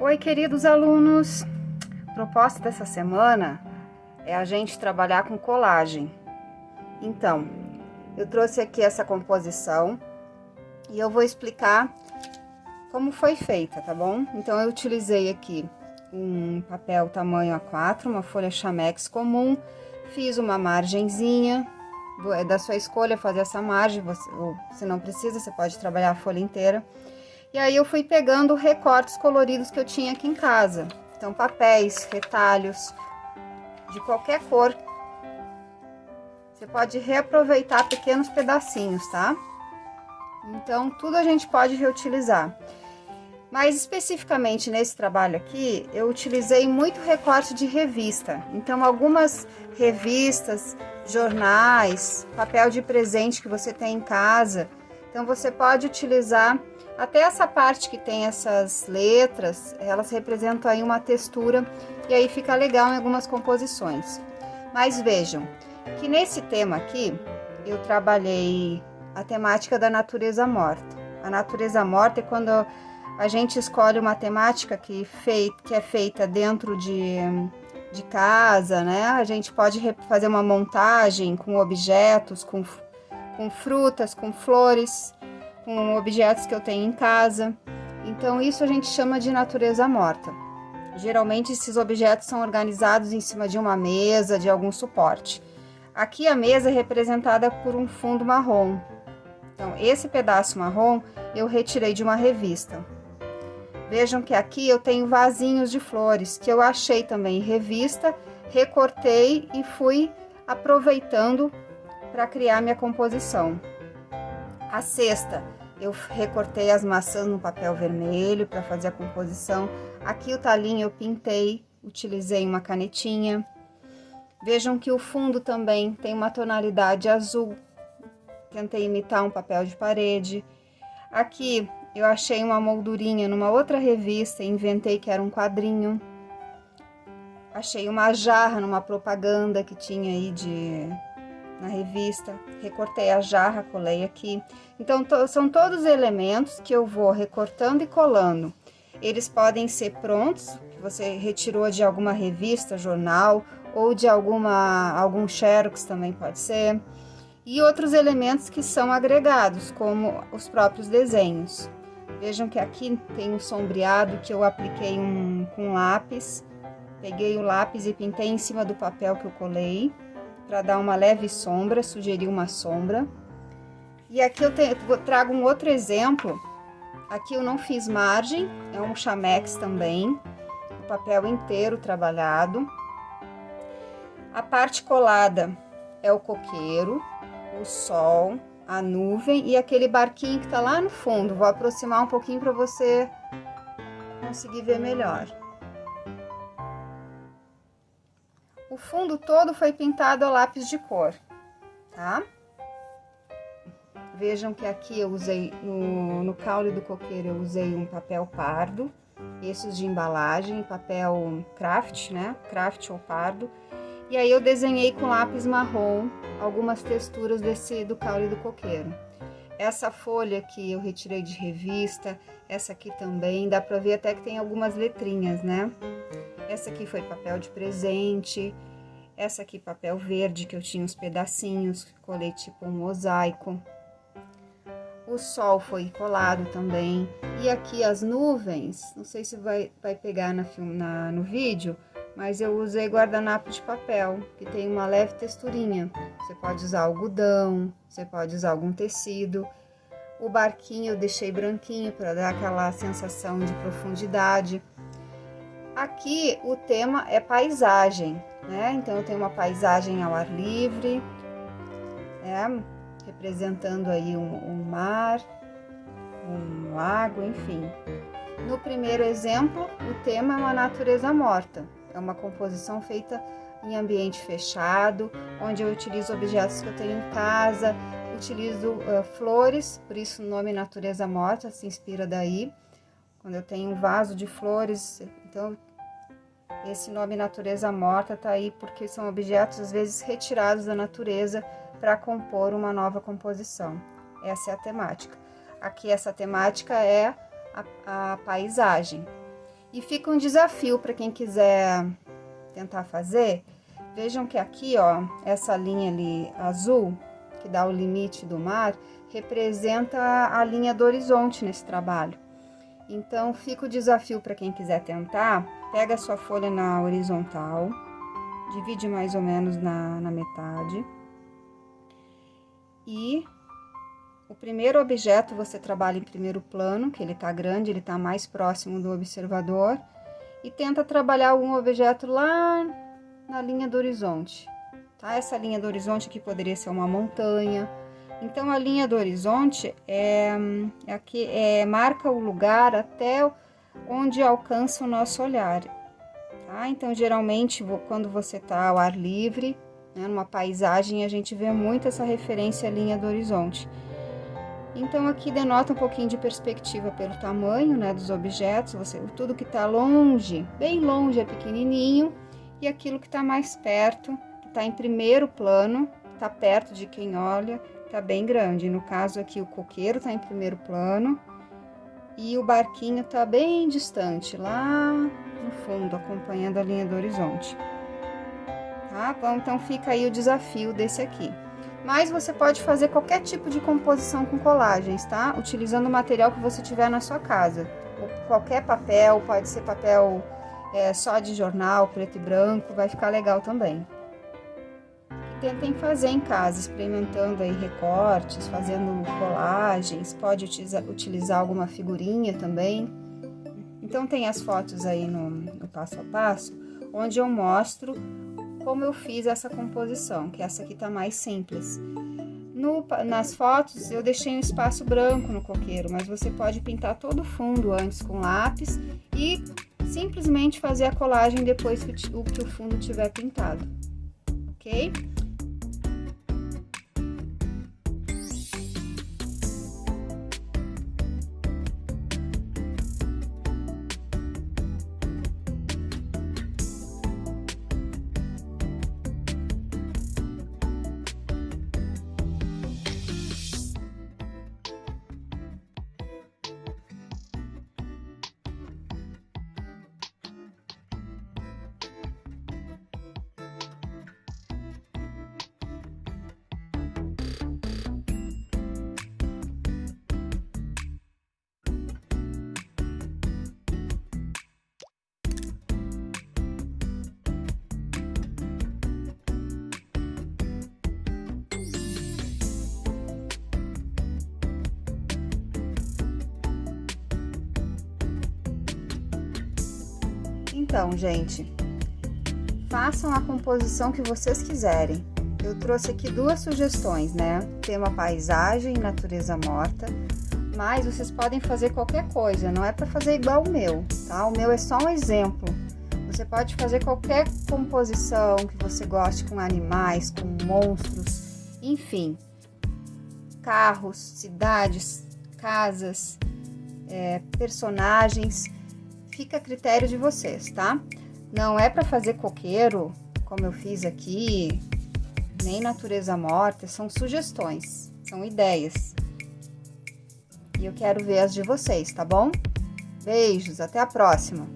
Oi, queridos alunos! A proposta dessa semana é a gente trabalhar com colagem. Então, eu trouxe aqui essa composição e eu vou explicar como foi feita, tá bom? Então, eu utilizei aqui um papel tamanho A4, uma folha chamex comum, fiz uma margenzinha, é da sua escolha fazer essa margem, se não precisa, você pode trabalhar a folha inteira. E aí eu fui pegando recortes coloridos que eu tinha aqui em casa. Então, papéis, retalhos, de qualquer cor. Você pode reaproveitar pequenos pedacinhos, tá? Então, tudo a gente pode reutilizar. Mas, especificamente nesse trabalho aqui, eu utilizei muito recorte de revista. Então, algumas revistas, jornais, papel de presente que você tem em casa. Então, você pode utilizar até essa parte que tem essas letras, elas representam aí uma textura e aí fica legal em algumas composições. Mas vejam que nesse tema aqui, eu trabalhei a temática da natureza morta. A natureza morta é quando a gente escolhe uma temática que é feita dentro de casa, né? A gente pode fazer uma montagem com objetos, com frutas, com flores, com objetos que eu tenho em casa. Então, isso a gente chama de natureza morta. Geralmente, esses objetos são organizados em cima de uma mesa, de algum suporte. Aqui a mesa é representada por um fundo marrom. Então, esse pedaço marrom eu retirei de uma revista. Vejam que aqui eu tenho vasinhos de flores, que eu achei também em revista, recortei e fui aproveitando para criar minha composição. A cesta, eu recortei as maçãs no papel vermelho para fazer a composição. Aqui o talinho eu pintei, utilizei uma canetinha. Vejam que o fundo também tem uma tonalidade azul. Tentei imitar um papel de parede. Aqui eu achei uma moldurinha numa outra revista e inventei que era um quadrinho. Achei uma jarra numa propaganda que tinha aí na revista, recortei a jarra, colei aqui. Então, são todos elementos que eu vou recortando e colando. Eles podem ser prontos, que você retirou de alguma revista, jornal, ou de algum xerox também pode ser. E outros elementos que são agregados, como os próprios desenhos. Vejam que aqui tem um sombreado que eu apliquei com lápis. Peguei o lápis e pintei em cima do papel que eu colei, para dar uma leve sombra, sugeri uma sombra. E aqui eu trago um outro exemplo. Aqui eu não fiz margem, é um chamex também, o papel inteiro trabalhado. A parte colada é o coqueiro, o sol, a nuvem e aquele barquinho que tá lá no fundo. Vou aproximar um pouquinho para você conseguir ver melhor. O fundo todo foi pintado a lápis de cor, tá? Vejam que aqui eu usei, no caule do coqueiro, eu usei um papel pardo, esses de embalagem, papel craft, né? Craft ou pardo. E aí eu desenhei com lápis marrom algumas texturas do caule do coqueiro. Essa folha aqui eu retirei de revista, essa aqui também, dá pra ver até que tem algumas letrinhas, né? Essa aqui foi papel de presente, essa aqui papel verde, que eu tinha uns pedacinhos, colei tipo um mosaico. O sol foi colado também. E aqui as nuvens, não sei se vai pegar no vídeo, mas eu usei guardanapo de papel, que tem uma leve texturinha. Você pode usar algodão, você pode usar algum tecido. O barquinho eu deixei branquinho para dar aquela sensação de profundidade. Aqui o tema é paisagem, né? Então eu tenho uma paisagem ao ar livre, né? Representando aí um mar, um lago, enfim. No primeiro exemplo, o tema é uma natureza morta. É uma composição feita em ambiente fechado, onde eu utilizo objetos que eu tenho em casa, utilizo flores, por isso o nome natureza morta se inspira daí. Quando eu tenho um vaso de flores, então esse nome natureza morta tá aí porque são objetos às vezes retirados da natureza para compor uma nova composição. Essa é a temática. Aqui essa temática é a paisagem. E fica um desafio para quem quiser tentar fazer. Vejam que aqui, ó, essa linha ali azul, que dá o limite do mar, representa a linha do horizonte nesse trabalho. Então, fica o desafio para quem quiser tentar. Pega a sua folha na horizontal, divide mais ou menos na metade. E o primeiro objeto você trabalha em primeiro plano, que ele tá grande, ele tá mais próximo do observador. E tenta trabalhar algum objeto lá na linha do horizonte, tá? Essa linha do horizonte aqui poderia ser uma montanha. Então, a linha do horizonte marca o lugar até onde alcança o nosso olhar, tá? Então, geralmente, quando você tá ao ar livre, né, numa paisagem, a gente vê muito essa referência à linha do horizonte. Então, aqui denota um pouquinho de perspectiva pelo tamanho, né, dos objetos. Tudo que tá longe, bem longe, é pequenininho, e aquilo que tá mais perto, que tá em primeiro plano, tá perto de quem olha, tá bem grande. No caso aqui, o coqueiro tá em primeiro plano e o barquinho tá bem distante, lá no fundo, acompanhando a linha do horizonte. Tá? Bom, então fica aí o desafio desse aqui. Mas você pode fazer qualquer tipo de composição com colagens, tá? Utilizando o material que você tiver na sua casa. Ou qualquer papel, pode ser papel só de jornal, preto e branco, vai ficar legal também. Tentem fazer em casa, experimentando aí recortes, fazendo colagens, pode utilizar alguma figurinha também. Então tem as fotos aí no passo a passo, onde eu mostro como eu fiz essa composição, que essa aqui tá mais simples. Nas fotos eu deixei um espaço branco no coqueiro, mas você pode pintar todo o fundo antes com lápis e simplesmente fazer a colagem depois que o fundo tiver pintado, ok? Então, gente, façam a composição que vocês quiserem. Eu trouxe aqui duas sugestões, né? Tema paisagem, natureza morta, mas vocês podem fazer qualquer coisa, não é para fazer igual o meu, tá? O meu é só um exemplo. Você pode fazer qualquer composição que você goste com animais, com monstros, enfim. Carros, cidades, casas, personagens. Fica a critério de vocês, tá? Não é para fazer coqueiro, como eu fiz aqui, nem natureza morta, são sugestões, são ideias. E eu quero ver as de vocês, tá bom? Beijos, até a próxima!